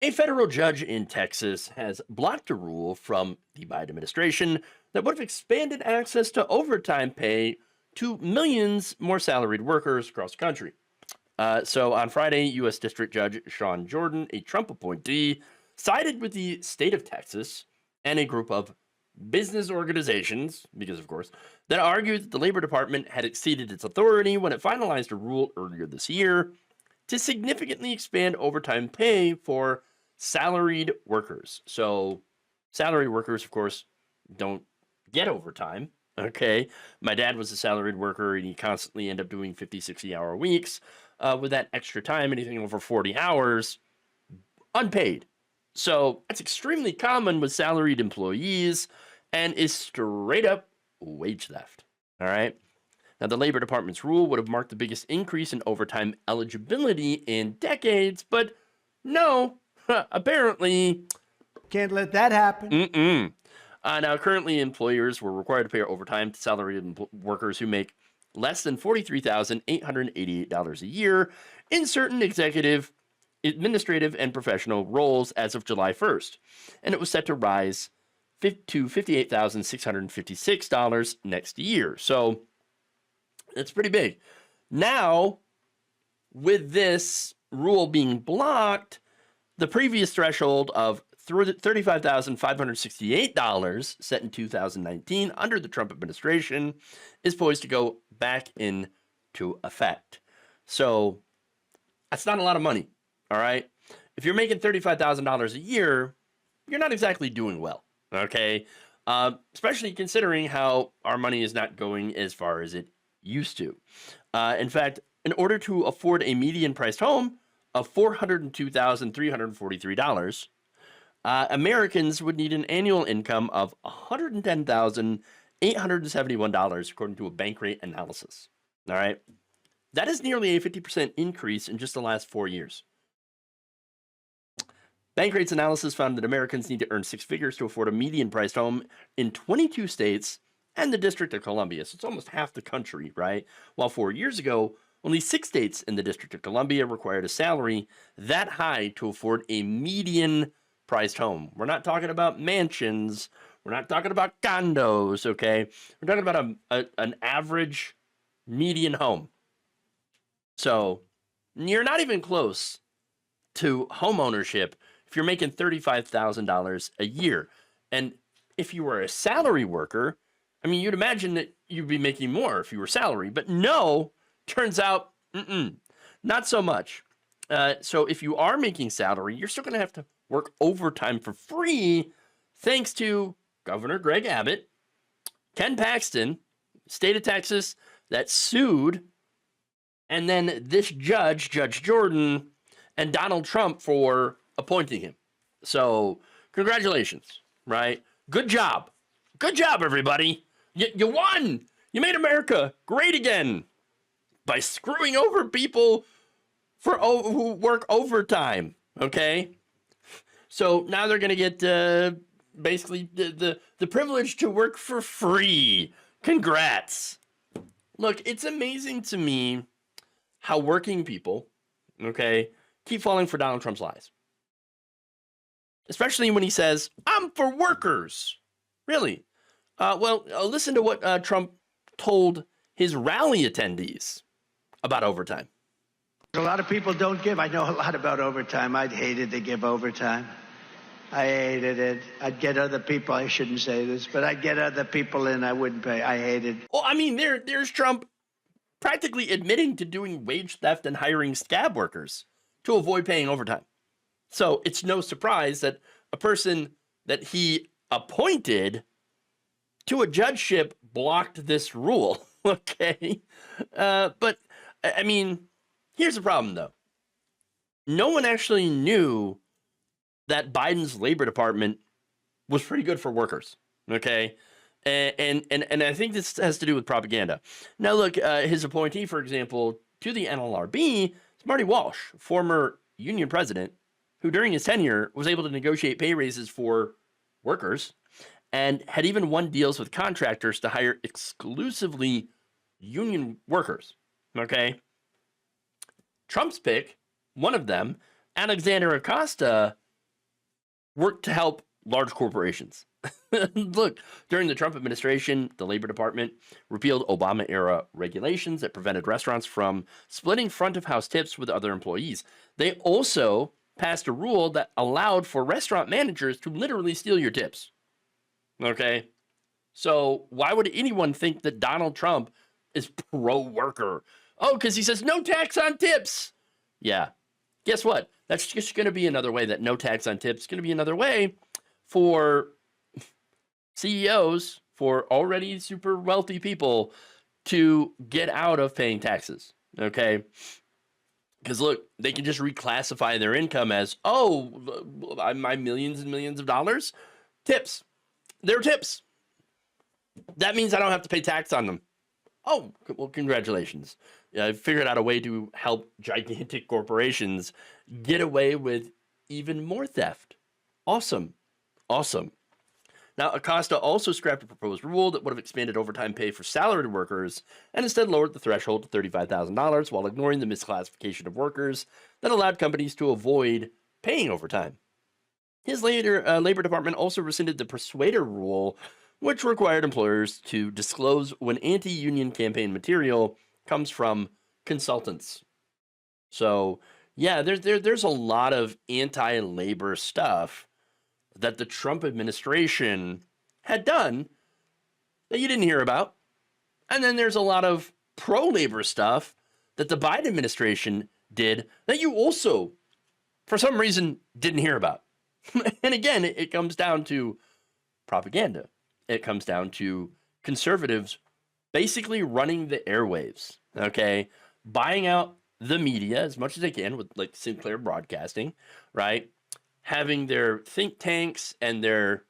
A federal judge in Texas has blocked a rule from the Biden administration that would have expanded access to overtime pay to millions more salaried workers across the country. So on Friday, U.S. District Judge Sean Jordan, a Trump appointee, sided with the state of Texas and a group of business organizations, because of course, that argued that the Labor Department had exceeded its authority when it finalized a rule earlier this year to significantly expand overtime pay for salaried workers. So, salaried workers, of course, don't get overtime. Okay. My dad was a salaried worker and he constantly ended up doing 50, 60-hour weeks with that extra time, anything over 40 hours, unpaid. So, that's extremely common with salaried employees and is straight up wage theft. All right. Now, the Labor Department's rule would have marked the biggest increase in overtime eligibility in decades, but no, apparently. Can't let that happen. Now, currently, employers were required to pay overtime to salaried workers who make less than $43,888 a year in certain executive, administrative, and professional roles as of July 1st. And it was set to rise to $58,656 next year. So, it's pretty big. Now, with this rule being blocked, the previous threshold of $35,568 set in 2019 under the Trump administration is poised to go back into effect. So that's not a lot of money, all right? If you're making $35,000 a year, you're not exactly doing well, okay? Especially considering how our money is not going as far as it used to. In fact, in order to afford a median priced home of $402,343, Americans would need an annual income of $110,871, according to a bank rate analysis. All right. That is nearly a 50% increase in just the last 4 years. Bank rates analysis found that Americans need to earn six figures to afford a median priced home in 22 states and the District of Columbia. So it's almost half the country, right? While 4 years ago, only 6 states in the District of Columbia required a salary that high to afford a median priced home. We're not talking about mansions. We're not talking about condos, okay? We're talking about an average median home. So you're not even close to home ownership if you're making $35,000 a year. And if you were a salary worker, I mean, you'd imagine that you'd be making more if you were salary, but no, turns out, not so much. So if you are making salary, you're still going to have to work overtime for free, thanks to Governor Greg Abbott, Ken Paxton, state of Texas, that sued, and then this judge, Judge Jordan, and Donald Trump for appointing him. So congratulations, right? Good job. Good job, everybody. You won. You made America great again by screwing over people who work overtime, okay? So now they're going to get basically the privilege to work for free. Congrats. Look, it's amazing to me how working people, okay, keep falling for Donald Trump's lies. Especially when he says, I'm for workers. Really? Listen to what Trump told his rally attendees about overtime. A lot of people don't give. I know a lot about overtime. I'd hated to give overtime. I hated it. I'd get other people. I shouldn't say this, but I'd get other people in. I wouldn't pay. I hated. Well, I mean, there's Trump practically admitting to doing wage theft and hiring scab workers to avoid paying overtime. So it's no surprise that a person that he appointed to a judgeship blocked this rule. Okay. But I mean, here's the problem though. No one actually knew that Biden's Labor Department was pretty good for workers. Okay. And I think this has to do with propaganda. Now, look, his appointee, for example, to the NLRB is Marty Walsh, former union president, who during his tenure was able to negotiate pay raises for workers and had even won deals with contractors to hire exclusively union workers. Okay. Trump's pick, one of them, Alexander Acosta, work to help large corporations. Look, during the Trump administration, the Labor Department repealed Obama era regulations that prevented restaurants from splitting front of house tips with other employees. They also passed a rule that allowed for restaurant managers to literally steal your tips. Okay? So, why would anyone think that Donald Trump is pro worker? Oh, because he says no tax on tips. Yeah. Guess what? That's just going to be another way that no tax on tips is going to be another way for CEOs, for already super wealthy people to get out of paying taxes. Okay. Because look, they can just reclassify their income as, oh, my millions and millions of dollars, tips. They're tips. That means I don't have to pay tax on them. Oh, well, congratulations. I figured out a way to help gigantic corporations get away with even more theft. Awesome. Awesome. Now, Acosta also scrapped a proposed rule that would have expanded overtime pay for salaried workers and instead lowered the threshold to $35,000 while ignoring the misclassification of workers that allowed companies to avoid paying overtime. His Labor Department also rescinded the persuader rule, which required employers to disclose when anti-union campaign material comes from consultants. So, yeah, there's a lot of anti-labor stuff that the Trump administration had done that you didn't hear about. And then there's a lot of pro-labor stuff that the Biden administration did that you also, for some reason, didn't hear about. And again, it comes down to propaganda. It comes down to conservatives basically running the airwaves, okay? Buying out the media as much as they can with like Sinclair Broadcasting, right? Having their think tanks and their,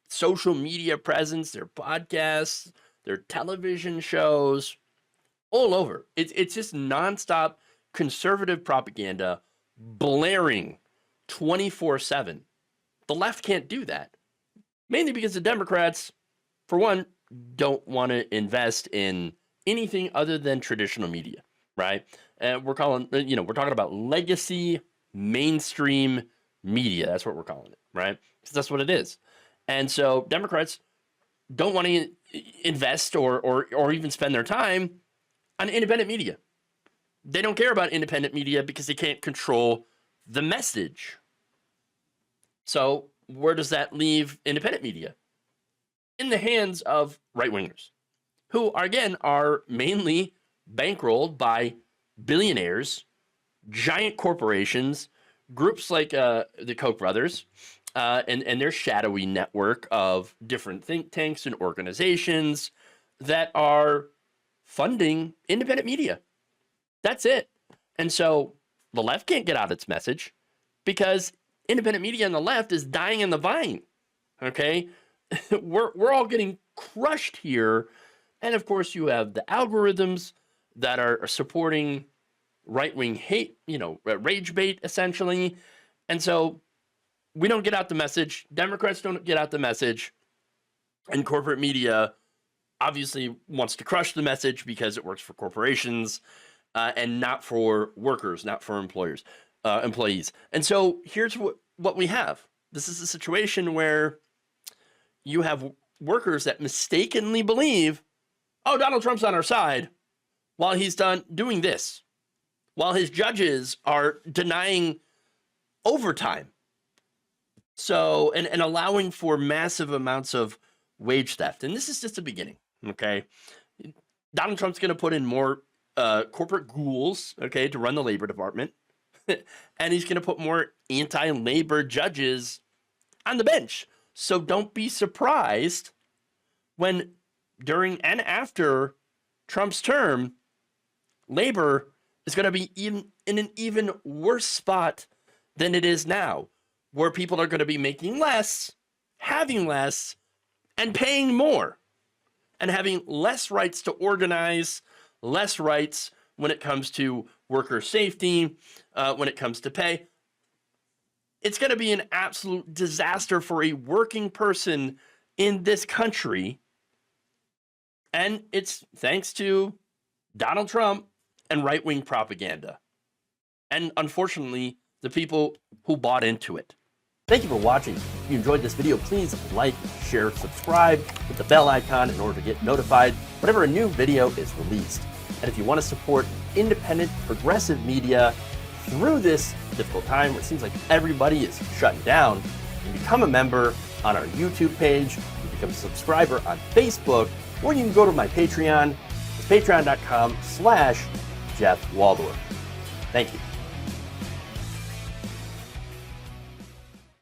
social media presence, their podcasts, their television shows, all over. It's just nonstop conservative propaganda blaring 24/7. The left can't do that. Mainly because the Democrats, for one, don't want to invest in anything other than traditional media, right? And we're talking about legacy mainstream media. That's what we're calling it, right? Because that's what it is. And so Democrats don't want to invest or even spend their time on independent media. They don't care about independent media because they can't control the message. So where does that leave independent media? In the hands of right-wingers, who, again, are mainly bankrolled by billionaires, giant corporations, groups like the Koch brothers, and their shadowy network of different think tanks and organizations that are funding independent media. That's it. And so the left can't get out its message because independent media on the left is dying in the vine. Okay? We're all getting crushed here. And of course, you have the algorithms that are supporting right-wing hate, rage bait, essentially. And so we don't get out the message. Democrats don't get out the message. And corporate media obviously wants to crush the message because it works for corporations and not for workers, not for employees. And so here's what we have. This is a situation where you have workers that mistakenly believe, oh, Donald Trump's on our side while he's doing this, while his judges are denying overtime. So, and allowing for massive amounts of wage theft. And this is just the beginning, okay? Donald Trump's going to put in more corporate ghouls, okay, to run the Labor Department. And he's going to put more anti-labor judges on the bench. So don't be surprised when during and after Trump's term, labor is going to be in an even worse spot than it is now, where people are going to be making less, having less, and paying more, and having less rights to organize, less rights when it comes to worker safety, when it comes to pay. It's going to be an absolute disaster for a working person in this country. And it's thanks to Donald Trump and right-wing propaganda. And unfortunately, the people who bought into it. Thank you for watching. If you enjoyed this video, please like, share, subscribe, hit the bell icon in order to get notified whenever a new video is released. And if you want to support independent, progressive media through this difficult time where it seems like everybody is shutting down, you can become a member on our YouTube page, you can become a subscriber on Facebook, or you can go to my Patreon. It's patreon.com/Jeff Waldorf. Thank you.